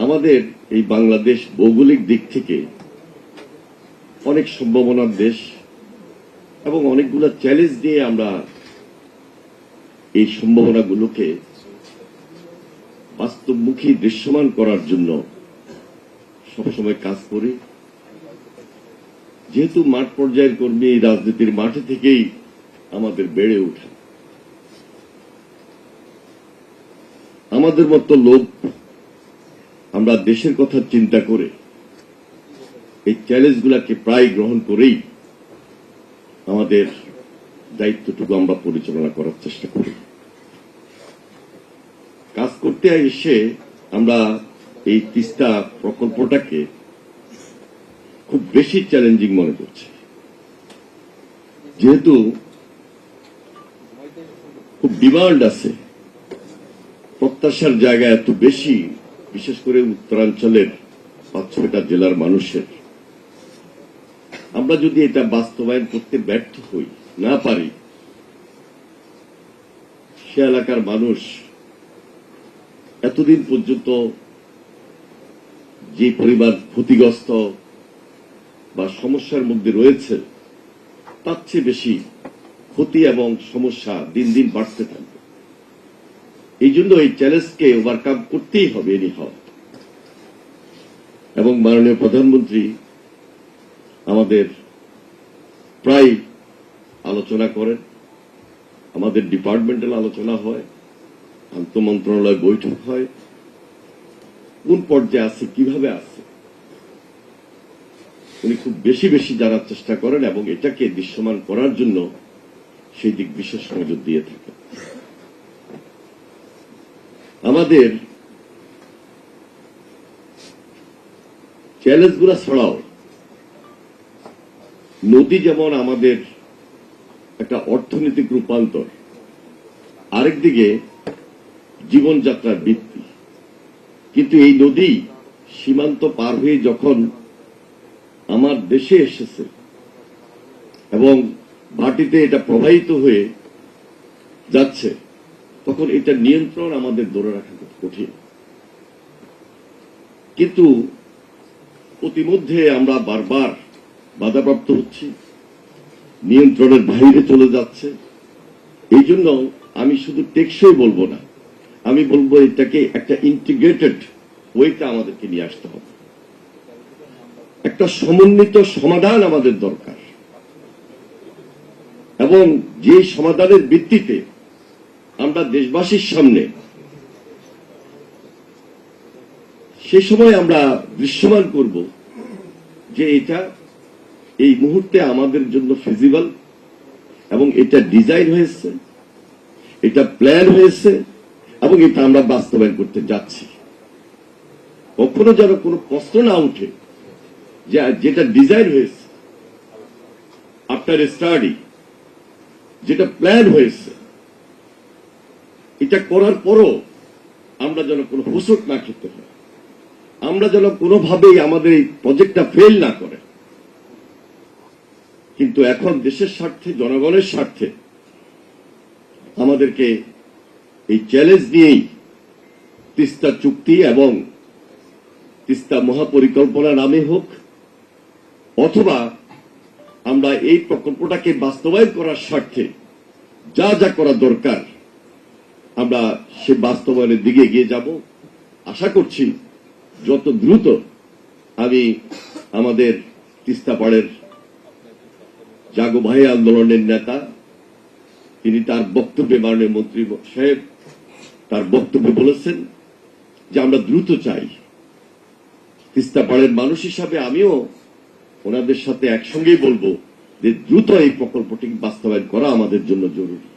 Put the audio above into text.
আমাদের এই বাংলাদেশ ভৌগোলিক দিক থেকে অনেক সম্ভাবনার দেশ এবং অনেকগুলো চ্যালেঞ্জ নিয়ে আমরা এই সম্ভাবনাগুলোকে বাস্তবমুখী দৃশ্যমান করার জন্য সবসময় কাজ করি। যেহেতু মাঠ পর্যায়ের কর্মী, এই রাজনীতির মাঠে থেকেই আমাদের বেড়ে ওঠা, আমাদের মতো লোক আমরা দেশের কথা চিন্তা করে এই চ্যালেঞ্জগুলোকে প্রায় গ্রহণ করেই আমাদের দায়িত্বটুকু আমরা পরিচালনা করার চেষ্টা করি। কাজ করতে এসে আমরা এই তিস্তা প্রকল্পটাকে খুব বেশি চ্যালেঞ্জিং মনে করছি, যেহেতু খুব ডিমান্ড আছে, প্রত্যাশার জায়গা এত বেশি, বিশেষ করে উত্তরাঞ্চলের ৫-৬টা জেলার মানুষের। আমরা যদি এটা বাস্তবায়ন করতে ব্যর্থ হই, না পারি, সে এলাকার মানুষ এতদিন পর্যন্ত যে পরিবার ক্ষতিগ্রস্ত বা সমস্যার মধ্যে রয়েছে, তার চেয়ে বেশি ক্ষতি এবং সমস্যা দিন দিন বাড়তে থাকবে। এই জন্য এই চ্যালেঞ্জকে ওভারকাম করতেই হবে এনিহাউ। এবং মাননীয় প্রধানমন্ত্রী আমাদের প্রায় আলোচনা করেন, আমাদের ডিপার্টমেন্টাল আলোচনা হয়, আন্তঃমন্ত্রণালয় বৈঠক হয়, কোন পর্যায়ে আছে, কিভাবে আছে, উনি খুব বেশি বেশি জানার চেষ্টা করেন এবং এটাকে দৃশ্যমান করার জন্য সেই দিক বিশেষ নজর দিয়ে থাকেন। আমাদের চ্যালেঞ্জগুলো ছাড়াও নদী যেমন আমাদের একটা অর্থনৈতিক রূপান্তর, আরেকদিকে জীবনযাত্রার ভিত্তি। কিন্তু এই নদী সীমান্ত পার হয়ে যখন আমার দেশে এসেছে এবং ভাটিতে এটা প্রবাহিত হয়ে যাচ্ছে, তখন এটা নিয়ন্ত্রণ আমাদের ধরে রাখা কঠিন। কিন্তু প্রতিমধ্যে আমরা বারবার বাধাপ্রাপ্ত হচ্ছি, নিয়ন্ত্রণের বাইরে চলে যাচ্ছে। এই জন্য আমি শুধু টেকসই বলবো না, আমি বলবো এটাকে একটা ইন্টিগ্রেটেড ওয়েতে আমাদেরকে নিয়ে আসতে হবে। একটা সমন্বিত সমাধান আমাদের দরকার, এবং যে সমাধানের ভিত্তিতে আমরা দেশবাসীর সামনে সে সময় আমরা দৃশ্যমান করব যে এটা এই মুহূর্তে আমাদের জন্য ফিজিবল, এবং এটা ডিজাইন হয়েছে, এটা প্ল্যান হয়েছে, এবং এটা আমরা বাস্তবায়ন করতে যাচ্ছি। কখনো যেন কোনো প্রশ্ন না উঠে যে যেটা ডিজাইন হয়েছে আফটার স্টাডি, যেটা প্ল্যান হয়েছে, এটা করার পরও আমরা যেন কোনো হোঁচট না খেতে হয়, আমরা যেন কোনোভাবেই আমাদের এই প্রজেক্টটা ফেল না করে। কিন্তু এখন দেশের স্বার্থে, জনগণের স্বার্থে আমাদেরকে এই চ্যালেঞ্জ নিয়েই তিস্তা চুক্তি এবং তিস্তা মহাপরিকল্পনা নামে হোক, অথবা আমরা এই প্রকল্পটাকে বাস্তবায়ন করার স্বার্থে যা যা করা দরকার আমরা সে বাস্তবায়নের দিকে এগিয়ে যাব। আশা করছি যত দ্রুত আমি আমাদের তিস্তা পাড়ের জাগো ভাই আন্দোলনের নেতা, তিনি তার বক্তব্যে, মাননীয় মন্ত্রী সাহেব তার বক্তব্যে বলেছেন যে আমরা দ্রুত চাই। তিস্তা পাড়ের মানুষ হিসাবে আমিও ওনাদের সাথে একসঙ্গেই বলবো যে দ্রুত এই প্রকল্পটি বাস্তবায়ন করা আমাদের জন্য জরুরি।